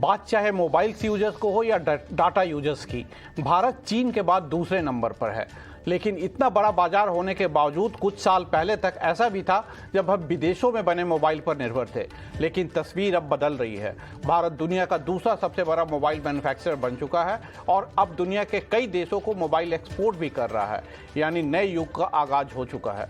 बात चाहे mobile users को हो या डाटा यूजर्स की, भारत चीन के बाद दूसरे नंबर पर है। लेकिन इतना बड़ा बाजार होने के बावजूद कुछ साल पहले तक ऐसा भी था जब हम विदेशों में बने मोबाइल पर निर्भर थे। लेकिन तस्वीर अब बदल रही है। भारत दुनिया का दूसरा सबसे बड़ा मोबाइल मैन्युफैक्चरर बन चुका है और अब दुनिया के कई देशों को मोबाइल एक्सपोर्ट भी कर रहा है, यानी नए युग का आगाज हो चुका है।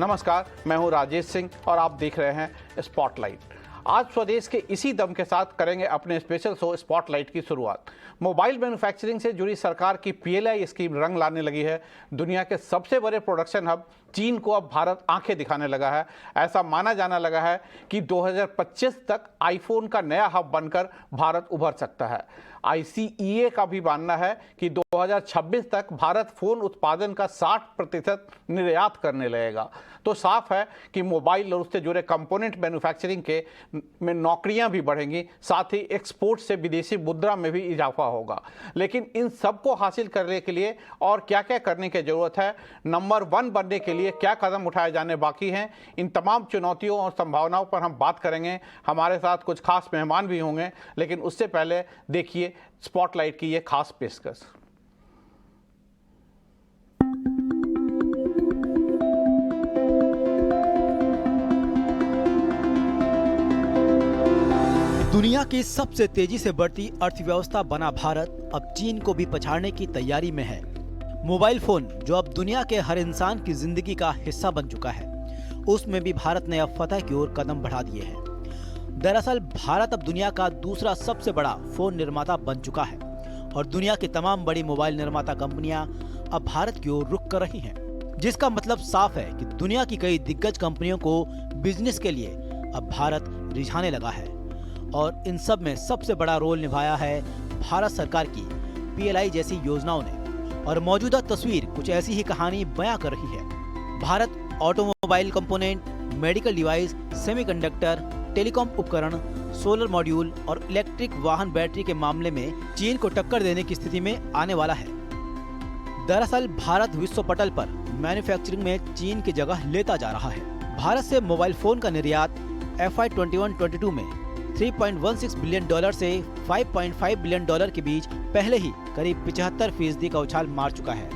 नमस्कार, मैं हूं राजेश सिंह और आप देख रहे हैं स्पॉटलाइट। आज स्वदेश के इसी दम के साथ करेंगे अपने स्पेशल शो स्पॉटलाइट की शुरुआत। मोबाइल मैन्युफैक्चरिंग से जुड़ी सरकार की पीएलआई स्कीम रंग लाने लगी है। दुनिया के सबसे बड़े प्रोडक्शन हब चीन को अब भारत आंखें दिखाने लगा है। ऐसा माना जाने लगा है कि 2025 तक आईफोन का नया हब बनकर भारत उभर सकता है। आईसीईए का भी मानना है कि 2026 तक भारत फोन उत्पादन का 60% निर्यात करने लगेगा। तो साफ है कि मोबाइल और उससे जुड़े कंपोनेंट मैन्युफैक्चरिंग के में नौकरियां भी बढ़ेंगी, साथ ही एक्सपोर्ट से विदेशी मुद्रा में भी इजाफा होगा। लेकिन इन सबको हासिल करने के लिए और क्या क्या करने की जरूरत है, नंबर 1 बनने के लिए क्या कदम उठाए जाने बाकी हैं, इन तमाम चुनौतियों और संभावनाओं पर हम बात करेंगे। हमारे साथ कुछ खास मेहमान भी होंगे, लेकिन उससे पहले देखिए स्पॉटलाइट की ये खास पेशकश। दुनिया की सबसे तेजी से बढ़ती अर्थव्यवस्था बना भारत अब चीन को भी पछाड़ने की तैयारी में है। मोबाइल फोन जो अब दुनिया के हर इंसान की जिंदगी का हिस्सा बन चुका है, उसमें भी भारत ने अब फतह की ओर कदम बढ़ा दिए हैं। दरअसल भारत अब दुनिया का दूसरा सबसे बड़ा फोन निर्माता बन चुका है और दुनिया की तमाम बड़ी मोबाइल निर्माता कंपनियां अब भारत की ओर रुख कर रही हैं, जिसका मतलब साफ है कि दुनिया की कई दिग्गज कंपनियों को बिजनेस के लिए अब भारत रिझाने लगा है। और इन सब में सबसे बड़ा रोल निभाया है भारत सरकार की पीएलआई जैसी योजनाओं ने। और मौजूदा तस्वीर कुछ ऐसी ही कहानी बयां कर रही है। Bharat automobile component, medical device, semiconductor, telecom उपकरण, सोलर मॉड्यूल और इलेक्ट्रिक वाहन बैटरी के मामले में चीन को टक्कर देने की स्थिति में आने वाला है। दरअसल भारत विश्व पटल पर मैन्युफैक्चरिंग में चीन की जगह लेता जा रहा है। भारत से मोबाइल फोन का निर्यात FY 21-22 में $3.16 बिलियन से $5.5 बिलियन के बीच पहले ही करीब 75% का उछाल मार चुका है।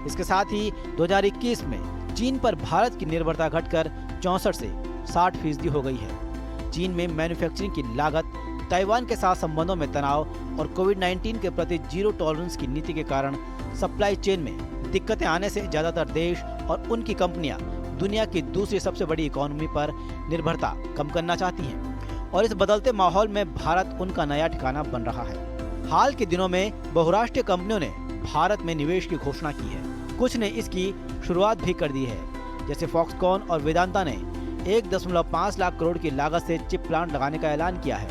इसके साथ ही 2021 में चीन पर भारत की निर्भरता घटकर 64 से 60% हो गई है। चीन में मैन्युफैक्चरिंग की लागत, ताइवान के साथ संबंधों में तनाव और कोविड-19 के प्रति जीरो टॉलरेंस की नीति के कारण सप्लाई चेन में दिक्कतें आने से ज्यादातर देश और उनकी कंपनियां दुनिया की दूसरी सबसे बड़ी इकोनॉमी पर निर्भरता कम करना चाहती हैं। और इस बदलते माहौल में भारत उनका नया ठिकाना बन रहा है। हाल के दिनों में बहुराष्ट्रीय कंपनियों ने भारत में निवेश की घोषणा की है। कुछ ने इसकी शुरुआत भी कर दी है, जैसे फॉक्सकॉन और वेदांता ने 1.5 लाख करोड़ की लागत से चिप प्लांट लगाने का ऐलान किया है।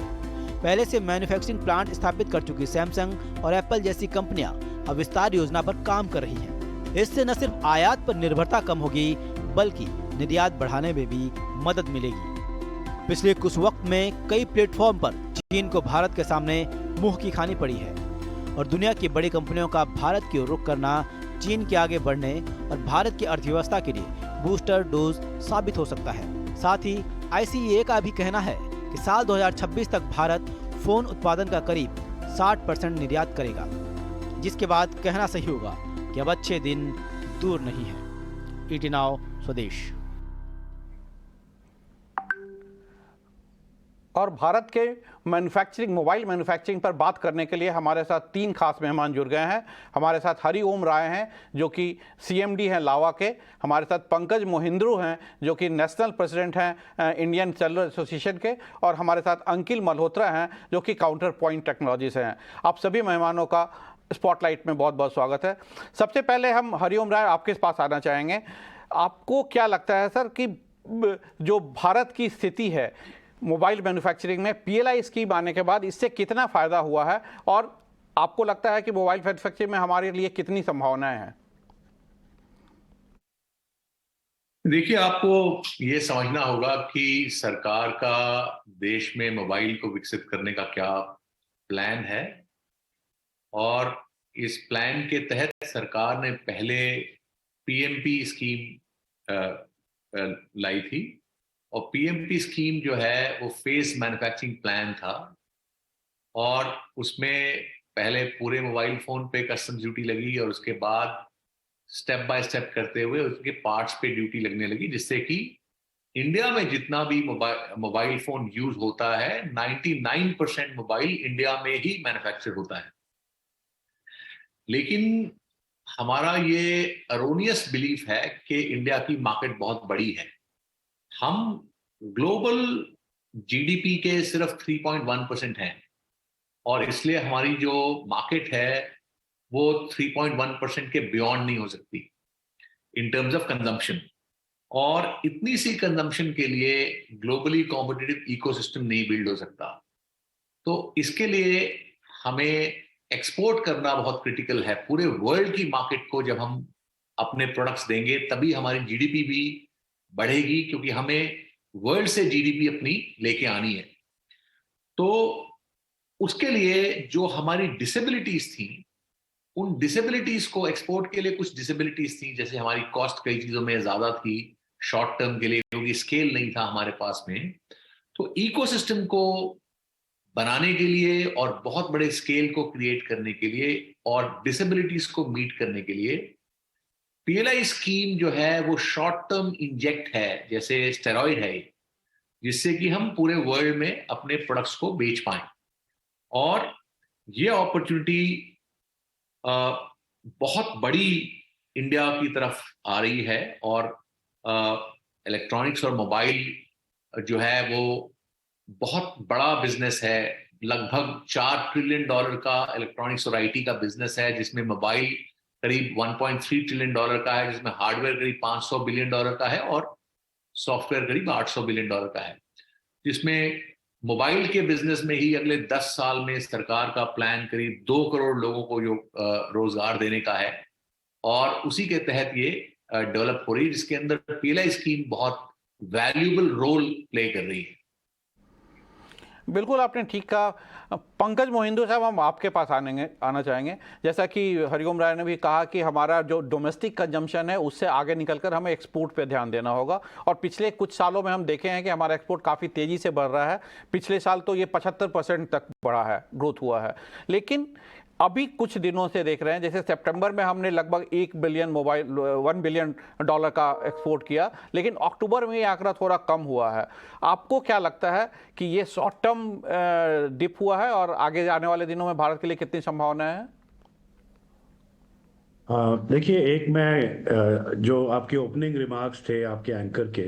पहले से मैन्युफैक्चरिंग प्लांट स्थापित कर चुकी सैमसंग और एप्पल जैसी कंपनियां अब विस्तार योजना पर काम कर रही हैं। इससे न सिर्फ आयात पर निर्भरता कम होगी, बल्कि निर्यात बढ़ाने में भी मदद मिलेगी। पिछले कुछ वक्त में कई प्लेटफॉर्म पर चीन को भारत के सामने मुंह की खानी पड़ी है और दुनिया की बड़ी कंपनियों का भारत की ओर रुख करना चीन के आगे बढ़ने और भारत की अर्थव्यवस्था के लिए बूस्टर डोज साबित हो सकता है। साथ ही आईसीईए का भी कहना है कि साल 2026 तक भारत फोन उत्पादन का करीब 60% निर्यात करेगा, जिसके बाद कहना सही होगा कि अब अच्छे दिन दूर नहीं है। ईटी नाउ स्वदेश। और भारत के मैन्युफैक्चरिंग, मोबाइल मैन्युफैक्चरिंग पर बात करने के लिए हमारे साथ 3 खास मेहमान जुड़ गए हैं। हमारे साथ हरिओम राय हैं जो कि CMD हैं लावा के। हमारे साथ पंकज मोहिंद्रू हैं जो कि नेशनल प्रेसिडेंट हैं इंडियन सेलुलर एसोसिएशन के। और हमारे साथ अंकिल मल्होत्रा हैं जो कि काउंटर पॉइंट टेक्नोलॉजी से हैं। आप सभी मेहमानों का स्पॉटलाइट में बहुत बहुत स्वागत है। सबसे पहले हम हरिओम राय आपके पास आना चाहेंगे। आपको क्या लगता है सर कि जो भारत की स्थिति है मोबाइल मैन्युफैक्चरिंग में पीएलआई स्कीम आने के बाद, इससे कितना फायदा हुआ है और आपको लगता है कि मोबाइल मैन्युफैक्चरिंग में हमारे लिए कितनी संभावनाएं हैं? देखिए, आपको ये समझना होगा कि सरकार का देश में मोबाइल को विकसित करने का क्या प्लान है और इस प्लान के तहत सरकार ने पहले पीएमपी स्कीम लाई थी। और पीएमपी स्कीम जो है वो फेस मैन्युफैक्चरिंग प्लान था और उसमें पहले पूरे मोबाइल फोन पे कस्टम ड्यूटी लगी और उसके बाद स्टेप बाय स्टेप करते हुए उसके पार्ट्स पे ड्यूटी लगने लगी, जिससे कि इंडिया में जितना भी मोबाइल फोन यूज होता है 99% मोबाइल इंडिया में ही मैन्युफैक्चर होता है। लेकिन हमारा ये अरोनियस बिलीफ है कि इंडिया की मार्केट बहुत बड़ी है। हम ग्लोबल जीडीपी के सिर्फ 3.1% हैं और इसलिए हमारी जो मार्केट है वो 3.1% के बियॉन्ड नहीं हो सकती इन टर्म्स ऑफ कंजम्पशन। और इतनी सी कंजम्पशन के लिए ग्लोबली कॉम्पिटिटिव इकोसिस्टम नहीं बिल्ड हो सकता। तो इसके लिए हमें एक्सपोर्ट करना बहुत क्रिटिकल है। पूरे वर्ल्ड की मार्केट को जब हम अपने प्रोडक्ट्स देंगे तभी हमारी जीडीपी भी बढ़ेगी, क्योंकि हमें वर्ल्ड से जीडीपी अपनी लेके आनी है। तो उसके लिए जो हमारी डिसेबिलिटीज थी, उन डिसेबिलिटीज को एक्सपोर्ट के लिए कुछ डिसेबिलिटीज थी, जैसे हमारी कॉस्ट कई चीजों में ज्यादा थी शॉर्ट टर्म के लिए, क्योंकि स्केल नहीं था हमारे पास में। तो इकोसिस्टम को बनाने के लिए और बहुत बड़े स्केल को क्रिएट करने के लिए और डिसेबिलिटीज को मीट करने के लिए पीएलआई स्कीम जो है वो शॉर्ट टर्म इंजेक्ट है, जैसे स्टेरॉइड है, जिससे कि हम पूरे वर्ल्ड में अपने प्रोडक्ट्स को बेच पाएं। और ये अपॉर्चुनिटी बहुत बड़ी इंडिया की तरफ आ रही है। और इलेक्ट्रॉनिक्स और मोबाइल जो है वो बहुत बड़ा बिजनेस है। लगभग $4 ट्रिलियन का इलेक्ट्रॉनिक्स और आईटी का बिजनेस है, जिसमें मोबाइल करीब $1.3 ट्रिलियन का है, जिसमें हार्डवेयर करीब $500 बिलियन का है और सॉफ्टवेयर करीब $800 बिलियन का है। जिसमें मोबाइल के बिजनेस में ही अगले 10 साल में सरकार का प्लान करीब 2 करोड़ लोगों को जो रोजगार देने का है, और उसी के तहत ये डेवलप हो रही है, जिसके अंदर पीएलआई स्कीम बहुत वैल्यूएबल रोल प्ले कर रही है। बिल्कुल आपने ठीक कहा। पंकज मोहिंदू साहब, हम आपके पास आना चाहेंगे। जैसा कि हरिओम राय ने भी कहा कि हमारा जो डोमेस्टिक कंजम्पशन है उससे आगे निकलकर हमें एक्सपोर्ट पे ध्यान देना होगा। और पिछले कुछ सालों में हम देखे हैं कि हमारा एक्सपोर्ट काफ़ी तेज़ी से बढ़ रहा है। पिछले साल तो ये 75% तक बढ़ा है, ग्रोथ हुआ है। लेकिन अभी कुछ दिनों से देख रहे हैं, जैसे सितंबर में हमने लगभग $1 बिलियन का एक्सपोर्ट किया, लेकिन अक्टूबर में ये आंकड़ा थोड़ा कम हुआ है। आपको क्या लगता है कि ये शॉर्ट टर्म डिप हुआ है और आगे आने वाले दिनों में भारत के लिए कितनी संभावना है? देखिए, एक मैं जो आपके ओपनिंग रिमार्क्स थे आपके एंकर के,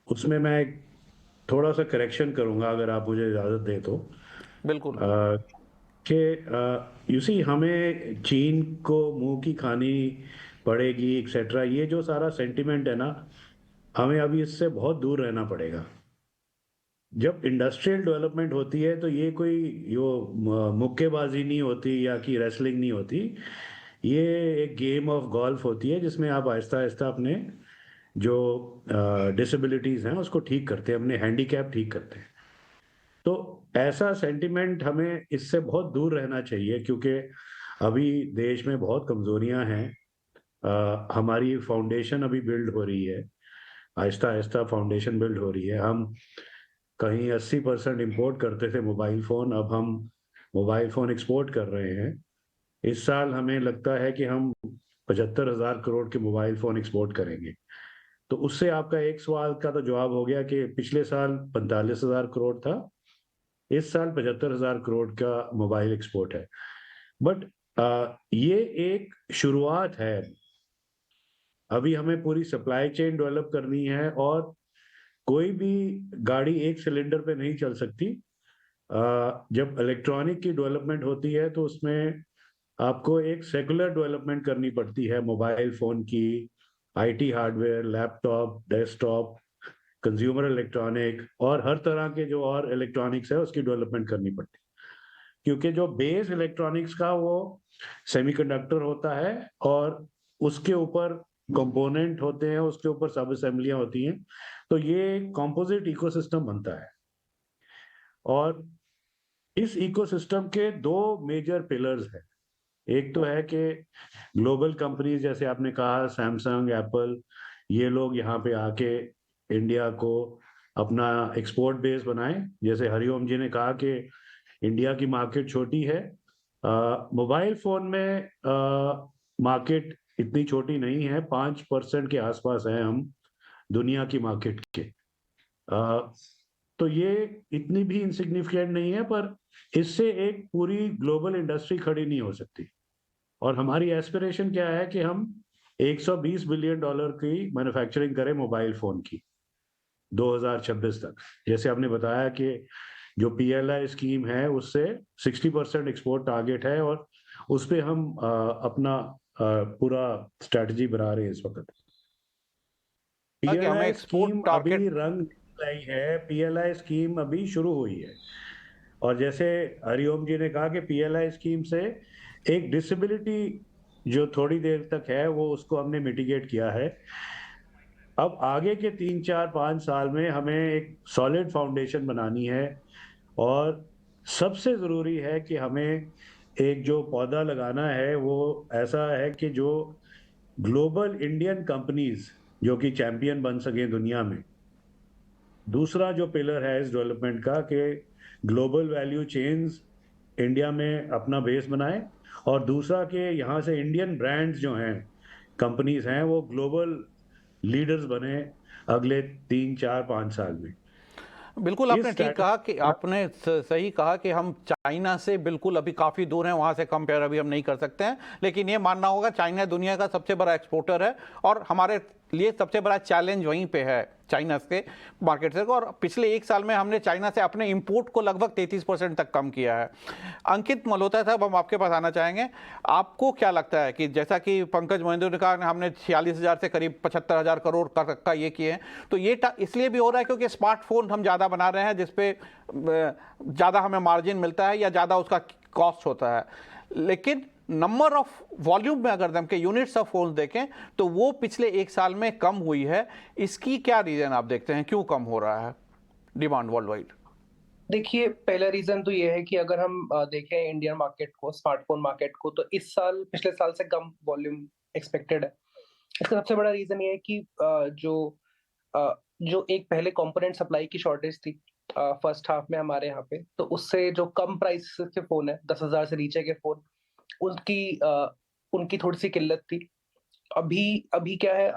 उसमें मैं थोड़ा सा करेक्शन करूंगा अगर आप मुझे इजाज़त दें तो। बिल्कुल। कि यू सी हमें चीन को मुंह की खानी पड़ेगी एक्सेट्रा, ये जो सारा सेंटिमेंट है ना, हमें अभी इससे बहुत दूर रहना पड़ेगा। जब इंडस्ट्रियल डेवलपमेंट होती है तो ये कोई मुक्केबाजी नहीं होती या कि रेसलिंग नहीं होती। ये एक गेम ऑफ गोल्फ होती है, जिसमें आप आहिस्ता आहिस्ता अपने जो डिसेबिलिटीज हैं उसको ठीक करते हैं, अपने हैंडीकैप ठीक करते हैं। तो ऐसा सेंटिमेंट हमें इससे बहुत दूर रहना चाहिए, क्योंकि अभी देश में बहुत कमजोरियां हैं। हमारी फाउंडेशन अभी बिल्ड हो रही है, आहिस्ता आहिस्ता फाउंडेशन बिल्ड हो रही है। हम कहीं 80% इम्पोर्ट करते थे मोबाइल फ़ोन, अब हम मोबाइल फ़ोन एक्सपोर्ट कर रहे हैं। इस साल हमें लगता है कि हम 75,000 करोड़ के मोबाइल फ़ोन एक्सपोर्ट करेंगे। तो उससे आपका एक सवाल का तो जवाब हो गया कि पिछले साल 45,000 करोड़ था, इस साल 75,000 करोड़ का मोबाइल एक्सपोर्ट है। बट ये एक शुरुआत है। अभी हमें पूरी सप्लाई चेन डेवलप करनी है, और कोई भी गाड़ी एक सिलेंडर पे नहीं चल सकती। जब इलेक्ट्रॉनिक की डेवलपमेंट होती है तो उसमें आपको एक सेकुलर डेवलपमेंट करनी पड़ती है। मोबाइल फोन की, IT hardware, laptop, desktop, consumer electronic और हर तरह के जो और इलेक्ट्रॉनिक्स है उसकी डेवलपमेंट करनी पड़ती है। क्योंकि जो बेस इलेक्ट्रॉनिक्स का वो सेमीकंडक्टर होता है, और उसके ऊपर कंपोनेंट होते हैं, उसके ऊपर सब असेंबलियां होती हैं। तो ये कंपोजिट इकोसिस्टम बनता है। और इस इकोसिस्टम के दो मेजर पिलर्स हैं। एक तो है कि ग्लोबल कंपनीज, जैसे आपने कहा सैमसंग, एप्पल, ये लोग यहाँ पे आके इंडिया को अपना एक्सपोर्ट बेस बनाएं। जैसे हरिओम जी ने कहा कि इंडिया की मार्केट छोटी है। मोबाइल फोन में मार्केट इतनी छोटी नहीं है, 5% के आसपास है हम दुनिया की मार्केट के। तो ये इतनी भी इंसिग्निफिकेंट नहीं है, पर इससे एक पूरी ग्लोबल इंडस्ट्री खड़ी नहीं हो सकती। और हमारी एस्पिरेशन क्या है कि हम 120 बिलियन डॉलर की मैन्युफैक्चरिंग करें मोबाइल फोन की 2026 तक। जैसे आपने बताया कि जो PLI स्कीम है उससे 60% एक्सपोर्ट टारगेट है, और उस पे हम अपना पूरा स्ट्रेटजी बना रहे हैं इस वक्त। कि हमें PLI एक्सपोर्ट स्कीम अभी टारगेट रंग नहीं लाई है, PLI स्कीम अभी शुरू हुई है। और जैसे हरिओम जी ने कहा कि PLI स्कीम से एक डिसेबिलिटी जो थोड़ी देर तक है वो उसको हमने मिटिगेट किया है। अब आगे के 3 4 5 साल में हमें एक सॉलिड फाउंडेशन बनानी है, और सबसे जरूरी है कि हमें एक जो पौधा लगाना है वो ऐसा है कि जो ग्लोबल इंडियन कंपनीज जो कि चैंपियन बन सके दुनिया में। दूसरा जो पिलर है इस डेवलपमेंट का कि ग्लोबल वैल्यू चेन्स इंडिया में अपना बेस बनाए, और दूसरा कि यहाँ से इंडियन ब्रांड्स जो हैं, कंपनीज हैं, वो ग्लोबल लीडर्स बने अगले 3 4 5 साल में। बिल्कुल इस आपने ठीक कहा कि स्ट्रैटेजी आपने सही कहा कि हम चाइना से बिल्कुल अभी काफ़ी दूर हैं, वहाँ से कंपेयर अभी हम नहीं कर सकते हैं। लेकिन ये मानना होगा चाइना दुनिया का सबसे बड़ा एक्सपोर्टर है, और हमारे लिए सबसे बड़ा चैलेंज वहीं पे है चाइना के मार्केट से। और पिछले 1 साल में हमने चाइना से अपने इंपोर्ट को लगभग 33% तक कम किया है। अंकित मल्होत्रा साहब, हम आपके पास आना चाहेंगे। आपको क्या लगता है कि जैसा कि पंकज महेंद्र ने कहा, हमने 46,000 से करीब 75,000 करोड़ का ये किए हैं, तो ये इसलिए भी हो रहा है क्योंकि स्मार्टफोन हम ज़्यादा बना रहे हैं जिसपे ज़्यादा हमें मार्जिन मिलता है या ज़्यादा उसका कॉस्ट होता है। लेकिन नंबर ऑफ वॉल्यूम में अगर हम के यूनिट्स ऑफ फोन देखें तो वो पिछले 1 साल में कम हुई है। इसकी क्या रीजन आप देखते हैं, क्यों कम हो रहा है डिमांड वर्ल्ड वाइड? देखिए, पहला रीजन तो ये है कि अगर हम देखें इंडियन मार्केट को, स्मार्टफोन मार्केट को, तो इस साल पिछले साल से कम वॉल्यूम एक्सपेक्टेड है। इसका सबसे बड़ा रीजन ये है कि जो एक पहले कंपोनेंट सप्लाई की शॉर्टेज थी फर्स्ट हाफ में हमारे यहाँ पे, तो उससे जो कम प्राइस के फोन है, 10,000 से नीचे के फोन, उनकी थोड़ी सी किल्लत थी। अभी क्या है,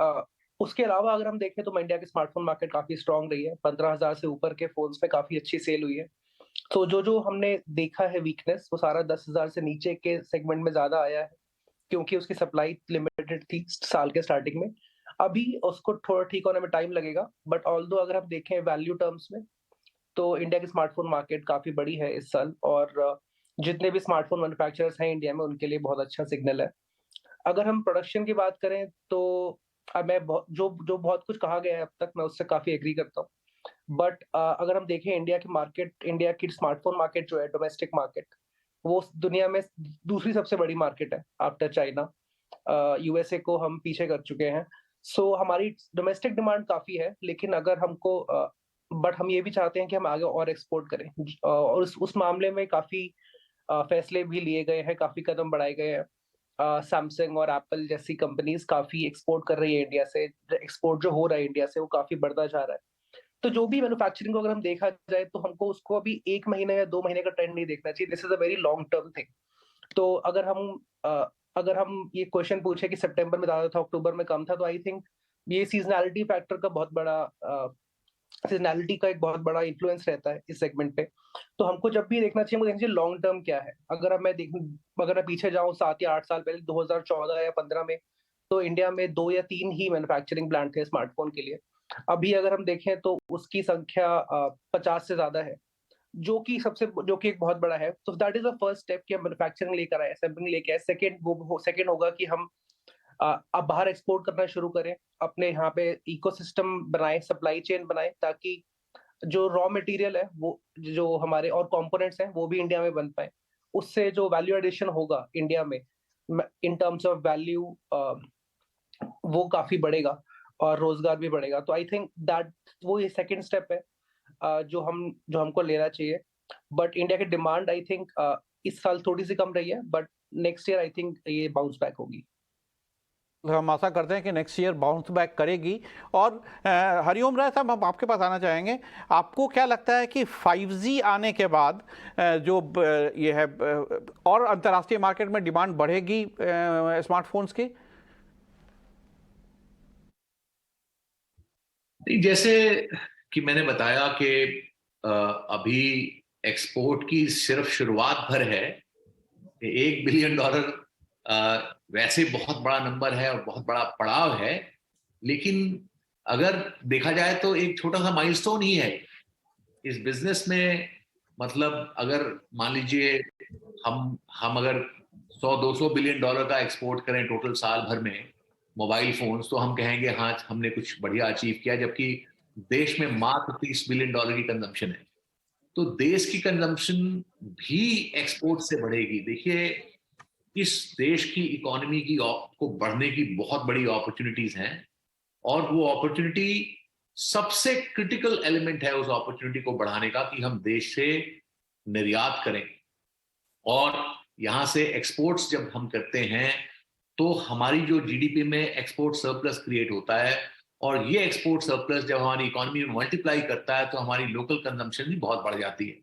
उसके अलावा अगर हम देखें तो इंडिया की स्मार्टफोन मार्केट काफी स्ट्रांग रही है। 15,000 से ऊपर के फोन्स पे काफी अच्छी सेल हुई है। तो जो हमने देखा है वीकनेस, वो सारा 10,000 से नीचे के सेगमेंट में ज्यादा आया है, क्योंकि उसकी सप्लाई लिमिटेड थी साल के स्टार्टिंग में। अभी उसको थोड़ा ठीक होने में टाइम लगेगा, बट ऑल्दो अगर हम देखें वैल्यू टर्म्स में, तो इंडिया की स्मार्टफोन मार्केट काफी बड़ी है इस साल, और जितने भी स्मार्टफोन मैन्युफैक्चरर्स हैं इंडिया में, उनके लिए बहुत अच्छा सिग्नल है। अगर हम प्रोडक्शन की बात करें तो जो बहुत कुछ कहा गया है अब तक, मैं उससे काफी एग्री करता हूँ। बट अगर हम देखें इंडिया की स्मार्टफोन मार्केट जो है, डोमेस्टिक मार्केट, वो दुनिया में दूसरी सबसे बड़ी मार्केट है आफ्टर चाइना। USA को हम पीछे कर चुके हैं। सो हमारी डोमेस्टिक डिमांड काफी है, लेकिन अगर हमको बट हम ये भी चाहते हैं कि हम आगे और एक्सपोर्ट करें, और उस मामले में काफी फैसले भी लिए गए हैं, काफी कदम बढ़ाए गए हैं। सैमसंग और एप्पल जैसी कंपनीज काफी एक्सपोर्ट कर रही है इंडिया से। एक्सपोर्ट जो हो रहा है इंडिया से, वो काफी बढ़ता जा रहा है। तो जो भी मैन्युफैक्चरिंग को अगर हम देखा जाए, तो हमको उसको अभी 1 महीने या 2 महीने का ट्रेंड नहीं देखना चाहिए। This is a very long term thing. तो अगर हम ये क्वेश्चन पूछे कि सितंबर में ज्यादा था, अक्टूबर में कम था, तो आई थिंक ये सीजनैलिटी फैक्टर का बहुत बड़ा सीजनैलिटी का एक बहुत बड़ा इन्फ्लुएंस रहता है इस सेगमेंट पे। तो हमको जब भी देखना चाहिए, हमको देखना चाहिए लॉन्ग टर्म क्या है। अगर मैं पीछे जाऊं 7 या 8 साल पहले, 2014 या 15 में, तो इंडिया में 2 या 3 ही मैन्युफैक्चरिंग प्लांट थे स्मार्टफोन के लिए। अभी अगर हम देखें तो उसकी संख्या 50 से ज्यादा है, जो कि एक बहुत बड़ा है। तो that is the first step कि हम मैन्युफैक्चरिंग लेकर आए, असेंबलिंग लेके आए। सेकंड होगा कि हम अब बाहर एक्सपोर्ट करना शुरू करें, अपने यहाँ पे इकोसिस्टम बनाए, सप्लाई चेन बनाए, ताकि जो रॉ मटेरियल है, वो जो हमारे और कंपोनेंट्स हैं, वो भी इंडिया में बन पाए। उससे जो वैल्यू एडिशन होगा इंडिया में इन टर्म्स ऑफ वैल्यू, वो काफी बढ़ेगा, और रोजगार भी बढ़ेगा। तो आई थिंक दैट वो ये सेकंड स्टेप है जो हमको लेना चाहिए। बट इंडिया की डिमांड आई थिंक इस साल थोड़ी सी कम रही है, but next year I think ये बाउंस बैक होगी। हम आशा करते हैं कि नेक्स्ट ईयर बाउंस बैक करेगी। और हरिओम राय साहब, हम आपके पास आना चाहेंगे। आपको क्या लगता है कि 5G आने के बाद ये है और अंतर्राष्ट्रीय मार्केट में डिमांड बढ़ेगी स्मार्टफोन्स की? जैसे कि मैंने बताया कि अभी एक्सपोर्ट की सिर्फ शुरुआत भर है। $1 बिलियन वैसे बहुत बड़ा नंबर है और बहुत बड़ा पड़ाव है, लेकिन अगर देखा जाए तो एक छोटा सा माइलस्टोन ही है इस बिजनेस में। मतलब अगर मान लीजिए हम अगर $100-200 बिलियन का एक्सपोर्ट करें टोटल साल भर में मोबाइल फोन्स, तो हम कहेंगे हाँ हमने कुछ बढ़िया अचीव किया, जबकि देश में मात्र $30 बिलियन की कंजम्पशन है। तो देश की कंजम्पशन भी एक्सपोर्ट से बढ़ेगी। देखिए, इस देश की इकोनॉमी को बढ़ने की बहुत बड़ी अपॉर्चुनिटीज हैं, और वो अपॉर्चुनिटी सबसे क्रिटिकल एलिमेंट है उस अपॉर्चुनिटी को बढ़ाने का कि हम देश से निर्यात करें। और यहां से एक्सपोर्ट्स जब हम करते हैं तो हमारी जो जीडीपी में एक्सपोर्ट सरप्लस क्रिएट होता है, और ये एक्सपोर्ट सरप्लस जब हमारी इकोनॉमी में मल्टीप्लाई करता है तो हमारी लोकल कंजम्पशन भी बहुत बढ़ जाती है।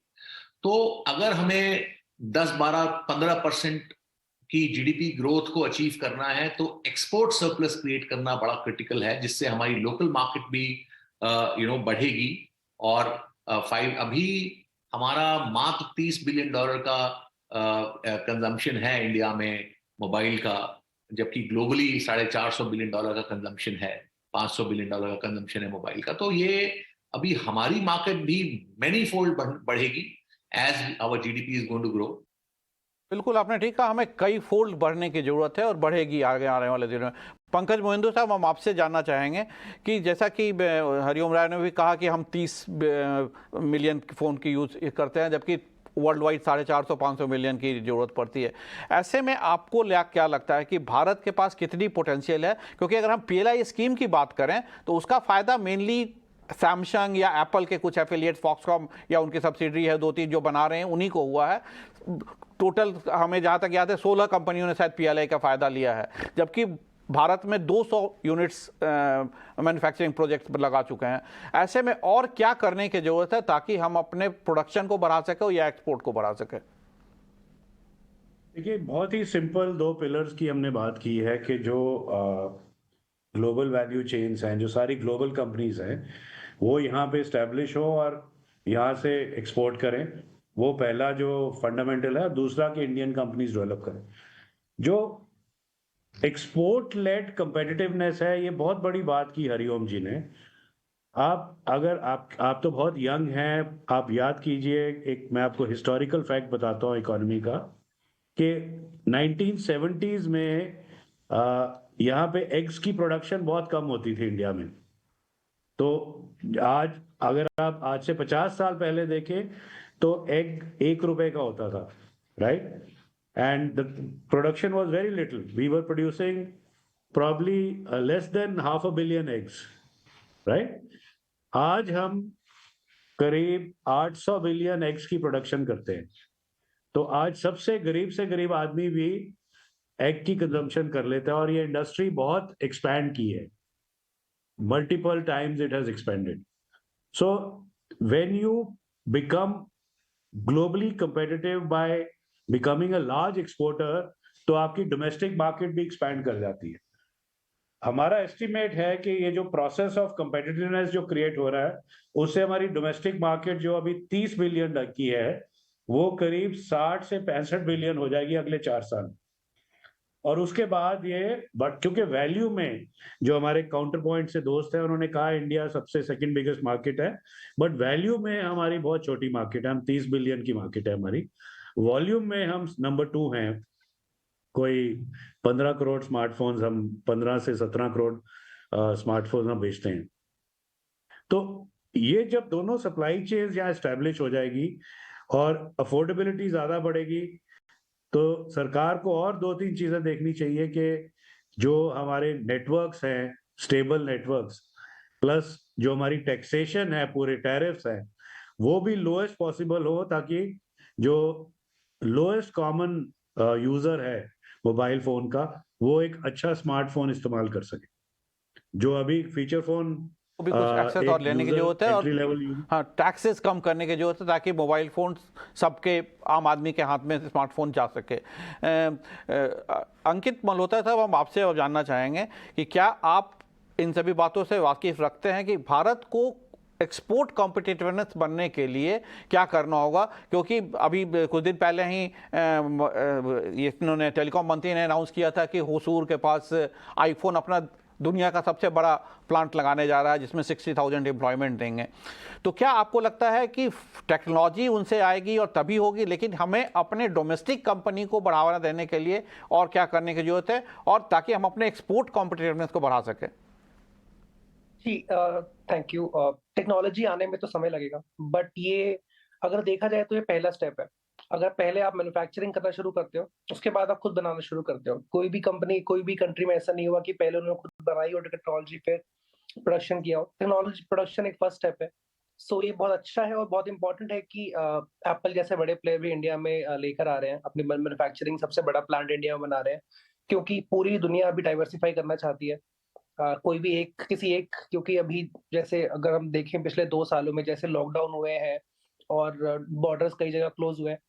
तो अगर हमें 10-12-15% की जीडीपी ग्रोथ को अचीव करना है तो एक्सपोर्ट सरप्लस क्रिएट करना बड़ा क्रिटिकल है, जिससे हमारी लोकल मार्केट भी बढ़ेगी। और अभी हमारा मात्र $30 बिलियन का कंजम्पशन है इंडिया में मोबाइल का, जबकि ग्लोबली $450 बिलियन का कंजम्पशन है, $500 बिलियन का कंजम्पशन है मोबाइल का। तो ये अभी हमारी मार्केट भी मैनी फोल्ड बढ़ेगी as our GDP is going to grow. बिल्कुल, आपने ठीक कहा, हमें कई फोल्ड बढ़ने की जरूरत है और बढ़ेगी आगे आने वाले दिनों में। पंकज मोहिंदू साहब, हम आपसे जानना चाहेंगे कि जैसा कि हरिओम राय ने भी कहा कि हम 30 मिलियन फ़ोन की यूज़ करते हैं, जबकि वर्ल्ड वाइड 450-500 मिलियन की ज़रूरत पड़ती है। ऐसे में आपको क्या लगता है कि भारत के पास कितनी पोटेंशियल है? क्योंकि अगर हम PLI स्कीम की बात करें तो उसका फ़ायदा मेनली सैमसंग या एप्पल के कुछ एफिलिएट, फॉक्सकॉम या उनकी सब्सिडरी है 2-3 जो बना रहे हैं, उन्हीं को हुआ है। टोटल हमें जहाँ तक याद है 16 कंपनियों ने शायद PLI का फ़ायदा लिया है, जबकि भारत में 200 यूनिट्स मैन्युफैक्चरिंग प्रोजेक्ट्स लगा चुके हैं। ऐसे में और क्या करने की ज़रूरत है ताकि हम अपने प्रोडक्शन को बढ़ा सकें या एक्सपोर्ट को बढ़ा सकें? देखिए, बहुत ही सिंपल 2 पिलर्स की हमने बात की है कि जो ग्लोबल वैल्यू चेन्स हैं, जो सारी ग्लोबल कंपनीज हैं, वो यहाँ पे इस्टेब्लिश हो और यहाँ से एक्सपोर्ट करें। वो पहला जो फंडामेंटल है। दूसरा कि इंडियन कंपनीज डेवलप करें। जो एक्सपोर्ट लेड कंपेटिटिवनेस है, ये बहुत बड़ी बात की हरिओम जी ने। आप तो बहुत यंग हैं, आप याद कीजिए, एक मैं आपको हिस्टोरिकल फैक्ट बताता हूँ इकोनॉमी का, कि 1970s में यहाँ पे एग्स की प्रोडक्शन बहुत कम होती थी इंडिया में। तो अगर आप आज से 50 साल पहले देखें तो एग ₹1 का होता था, right? And the production was very little. We were producing probably less than half a billion eggs, right? आज हम करीब 800 बिलियन एग्स की प्रोडक्शन करते हैं। तो आज सबसे गरीब से गरीब आदमी भी एग की कंजम्पशन कर लेता है, और ये इंडस्ट्री बहुत एक्सपैंड की है। Multiple times it has expanded. So when you become globally competitive by becoming a large exporter, तो आपकी डोमेस्टिक मार्केट भी एक्सपैंड कर जाती है। हमारा एस्टिमेट है कि ये जो प्रोसेस ऑफ कंपेटिटिवनेस जो क्रिएट हो रहा है, उससे हमारी डोमेस्टिक मार्केट जो अभी 30 बिलियन की है, वो करीब 60 से 65 बिलियन हो जाएगी अगले 4 साल। और उसके बाद क्योंकि वैल्यू में जो हमारे काउंटर पॉइंट से दोस्त हैं, उन्होंने कहा इंडिया सबसे सेकंड बिगेस्ट मार्केट है, बट वैल्यू में हमारी बहुत छोटी मार्केट है। हम 30 बिलियन की मार्केट है हमारी। वॉल्यूम में हम नंबर 2 हैं। कोई 15 करोड़ स्मार्टफोन्स, हम 15 से 17 करोड़ स्मार्टफोन हम बेचते हैं। तो ये जब दोनों सप्लाई चेन यहाँ एस्टेब्लिश हो जाएगी और अफोर्डेबिलिटी ज्यादा बढ़ेगी, तो सरकार को और 2-3 चीजें देखनी चाहिए कि जो हमारे नेटवर्क्स हैं, स्टेबल नेटवर्क्स, प्लस जो हमारी टैक्सेशन है, पूरे टैरिफ्स हैं, वो भी लोएस्ट पॉसिबल हो, ताकि जो लोएस्ट कॉमन यूजर है मोबाइल फोन का, वो एक अच्छा स्मार्टफोन इस्तेमाल कर सके। जो अभी फीचर फोन को भी कुछ एक्सेस और लेने की जरूरत है, एंट्री और लेवल हाँ, टैक्सेस कम करने की जरूरत है ताकि मोबाइल फोन सबके आम आदमी के हाथ में स्मार्टफोन जा सके। अंकित मल्होत्रा साहब, हम आपसे अब जानना चाहेंगे कि क्या आप इन सभी बातों से वाकिफ रखते हैं कि भारत को एक्सपोर्ट कॉम्पिटिटिवनेस बनने के लिए क्या करना होगा? क्योंकि अभी कुछ दिन पहले ही इन्होंने टेलीकॉम मंत्री ने अनाउंस किया था कि होसूर के पास आईफोन अपना दुनिया का सबसे बड़ा प्लांट लगाने जा रहा है जिसमें 60,000 एम्प्लॉयमेंट देंगे। तो क्या आपको लगता है कि टेक्नोलॉजी उनसे आएगी और तभी होगी, लेकिन हमें अपने डोमेस्टिक कंपनी को बढ़ावा देने के लिए और क्या करने की जरूरत है, और ताकि हम अपने एक्सपोर्ट कॉम्पिटिटिवनेस को बढ़ा सकें? जी, थैंक यू। टेक्नोलॉजी आने में तो समय लगेगा, बट ये अगर देखा जाए तो ये पहला स्टेप है। अगर पहले आप मैन्युफैक्चरिंग करना शुरू करते हो, उसके बाद आप खुद बनाना शुरू करते हो। कोई भी कंपनी, कोई भी कंट्री में ऐसा नहीं हुआ कि पहले उन्होंने खुद बनाई और टेक्नोलॉजी फिर प्रोडक्शन किया हो। टेक्नोलॉजी प्रोडक्शन एक फर्स्ट स्टेप है। सो ये बहुत अच्छा है और बहुत इंपॉर्टेंट है कि एप्पल जैसे बड़े प्लेयर भी इंडिया में लेकर आ रहे हैं, अपनी मैन्युफैक्चरिंग सबसे बड़ा प्लांट इंडिया में बना रहे हैं, क्योंकि पूरी दुनिया अभी डाइवर्सिफाई करना चाहती है। कोई भी एक किसी एक, क्योंकि अभी जैसे अगर हम देखें पिछले 2 सालों में जैसे लॉकडाउन हुए हैं और बॉर्डर्स कई जगह क्लोज हुए हैं,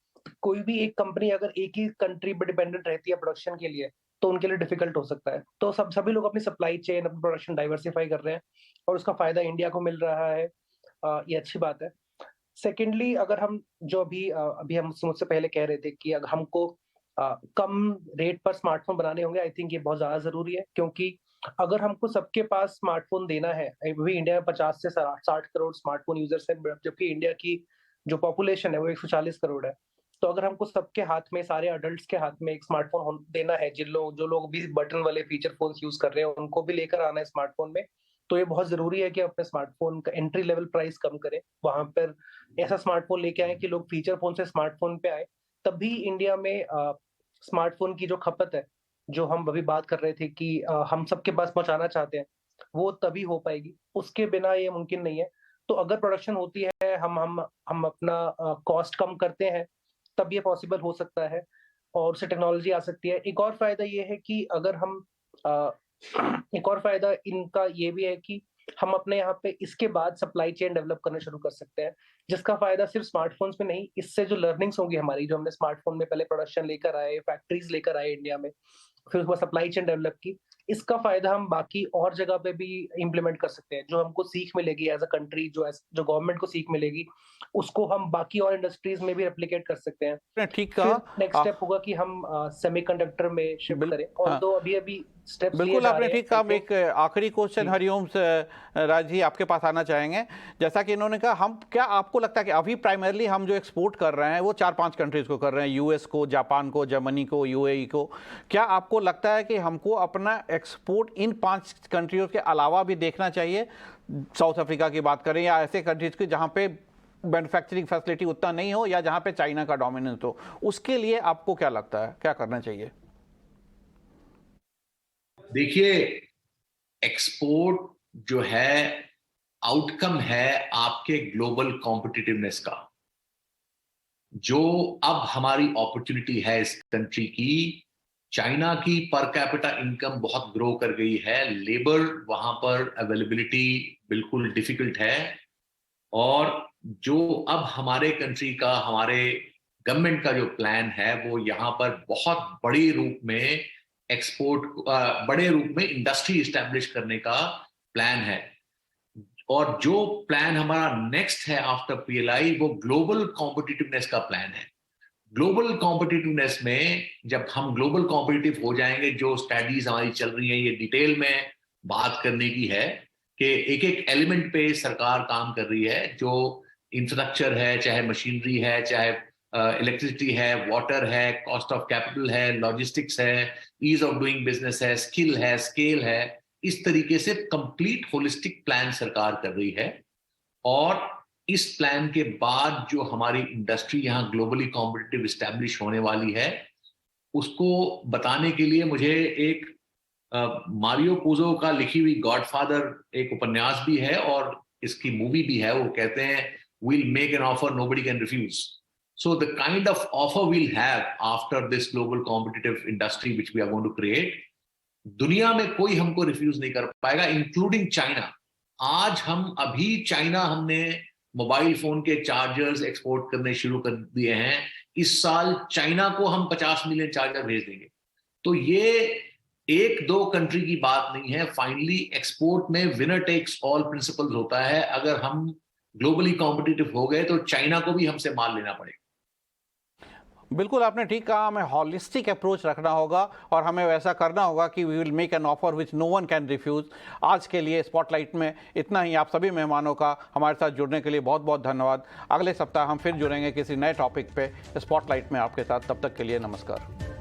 कोई भी एक कंपनी अगर एक ही कंट्री पे डिपेंडेंट रहती है प्रोडक्शन के लिए, तो उनके लिए डिफिकल्ट हो सकता है। तो सभी लोग अपनी सप्लाई चेन, अपनी प्रोडक्शन डाइवर्सिफाई कर रहे हैं और उसका फायदा इंडिया को मिल रहा है। ये अच्छी बात है। सेकेंडली, अगर हम जो अभी हम मुझसे पहले कह रहे थे कि अगर हमको कम रेट पर स्मार्टफोन बनाने होंगे, आई थिंक ये बहुत ज्यादा जरूरी है, क्योंकि अगर हमको सबके पास स्मार्टफोन देना है, अभी इंडिया में 50 से 60 करोड़ स्मार्टफोन यूजर्स हैं, जबकि इंडिया की जो पॉपुलेशन है वो 140 करोड़ है। तो अगर हमको सबके हाथ में, सारे अडल्ट्स के हाथ में एक स्मार्टफोन देना है, जो लोग भी बटन वाले फीचर फोन यूज कर रहे हैं उनको भी लेकर आना है स्मार्टफोन में, तो ये बहुत जरूरी है कि अपने स्मार्टफोन का एंट्री लेवल प्राइस कम करें, वहां पर ऐसा स्मार्टफोन लेके आए कि लोग फीचर फोन से स्मार्टफोन पे आए। तभी इंडिया में स्मार्टफोन की जो खपत है, जो हम अभी बात कर रहे थे कि हम सबके पास पहुंचाना चाहते हैं, वो तभी हो पाएगी। उसके बिना ये मुमकिन नहीं है। तो अगर प्रोडक्शन होती है, हम अपना कॉस्ट कम करते हैं, तब ये पॉसिबल हो सकता है और उससे टेक्नोलॉजी आ सकती है। एक और फायदा ये है कि अगर हम अ, एक और फायदा इनका ये भी है कि हम अपने यहाँ पे इसके बाद सप्लाई चेन डेवलप करना शुरू कर सकते हैं, जिसका फायदा सिर्फ स्मार्टफोन्स में नहीं, इससे जो लर्निंग्स होंगी हमारी, जो हमने स्मार्टफोन में पहले प्रोडक्शन लेकर आए, फैक्ट्रीज लेकर आए इंडिया में, फिर उसके बाद सप्लाई चेन डेवलप की, इसका फायदा हम बाकी और जगह पे भी इम्प्लीमेंट कर सकते हैं। जो हमको सीख मिलेगी एज अ कंट्री, जो गवर्नमेंट को सीख मिलेगी, उसको हम बाकी और इंडस्ट्रीज में भी रेप्लिकेट कर सकते हैं। आपने ठीक फिर कहा। नेक्स्ट स्टेप होगा कि हम सेमीकंडक्टर में शिफ्ट करें, और हाँ, दो अभी स्टेप्स लिए बिल्कुल जा आपने रहे ठीक हैं। कहा। एक आखिरी क्वेश्चन हरिओम से राज जी आपके पास आना चाहेंगे। जैसा कि इन्होंने कहा, हम क्या आपको लगता है कि अभी प्राइमरली हम जो एक्सपोर्ट कर रहे हैं वो 4-5 कंट्रीज को कर रहे हैं, यूएस को, जापान को, जर्मनी को, यूएई को। क्या आपको लगता है कि हमको अपना एक्सपोर्ट इन 5 कंट्रियों के अलावा भी देखना चाहिए? साउथ अफ्रीका की बात करें या ऐसे कंट्रीज की जहाँ पे मैन्युफैक्चरिंग फैसिलिटी उतना नहीं हो या जहाँ पे चाइना का डोमिनेंस हो, उसके लिए आपको क्या लगता है, क्या करना चाहिए? देखिए, एक्सपोर्ट जो है आउटकम है आपके ग्लोबल कॉम्पिटिटिवनेस का। जो अब हमारी अपॉर्चुनिटी है इस कंट्री की, चाइना की पर कैपिटा इनकम बहुत ग्रो कर गई है, लेबर वहां पर अवेलेबिलिटी बिल्कुल डिफिकल्ट है, और जो अब हमारे कंट्री का, हमारे गवर्नमेंट का जो प्लान है वो यहाँ पर बहुत बड़े रूप में बड़े रूप में इंडस्ट्री इस्टेब्लिश करने का प्लान है। और जो प्लान हमारा नेक्स्ट है आफ्टर पीएलआई, वो ग्लोबल कॉम्पिटिटिवनेस का प्लान है। ग्लोबल कॉम्पिटिटिवनेस में जब हम ग्लोबल कॉम्पिटिटिव हो जाएंगे, जो स्टडीज हमारी चल रही हैं ये डिटेल में बात करने की है कि एक एक एलिमेंट पे सरकार काम कर रही है, जो इंफ्रास्ट्रक्चर है, चाहे मशीनरी है, चाहे इलेक्ट्रिसिटी है, वाटर है, कॉस्ट ऑफ कैपिटल है, लॉजिस्टिक्स है, ईज ऑफ डूइंग बिजनेस है, स्किल है, स्केल है। इस तरीके से कंप्लीट होलिस्टिक प्लान सरकार कर रही है। और इस प्लान के बाद जो हमारी इंडस्ट्री यहाँ ग्लोबली कॉम्पिटिटिव एस्टैब्लिश होने वाली है, उसको बताने के लिए मुझे एक मारियो पुजो का लिखी हुई गॉडफादर एक उपन्यास भी है और इसकी मूवी भी है। वो कहते हैं, we'll make an offer nobody can refuse. So the kind of offer we'll have after this global competitive industry which we are going to create दुनिया में कोई हमको रिफ्यूज नहीं कर पाएगा, इंक्लूडिंग चाइना। आज हम अभी चाइना हमने मोबाइल फोन के चार्जर्स एक्सपोर्ट करने शुरू कर दिए हैं। इस साल चाइना को हम 50 मिलियन चार्जर भेज देंगे। तो ये एक दो कंट्री की बात नहीं है। फाइनली एक्सपोर्ट में विनर टेक्स ऑल प्रिंसिपल्स होता है। अगर हम ग्लोबली कॉम्पिटिटिव हो गए तो चाइना को भी हमसे माल लेना पड़ेगा। बिल्कुल आपने ठीक कहा, हमें हॉलिस्टिक अप्रोच रखना होगा और हमें वैसा करना होगा कि we will make an offer which no one can refuse. आज के लिए स्पॉटलाइट में इतना ही। आप सभी मेहमानों का हमारे साथ जुड़ने के लिए बहुत बहुत धन्यवाद। अगले सप्ताह हम फिर जुड़ेंगे किसी नए टॉपिक पे स्पॉटलाइट में आपके साथ। तब तक के लिए नमस्कार।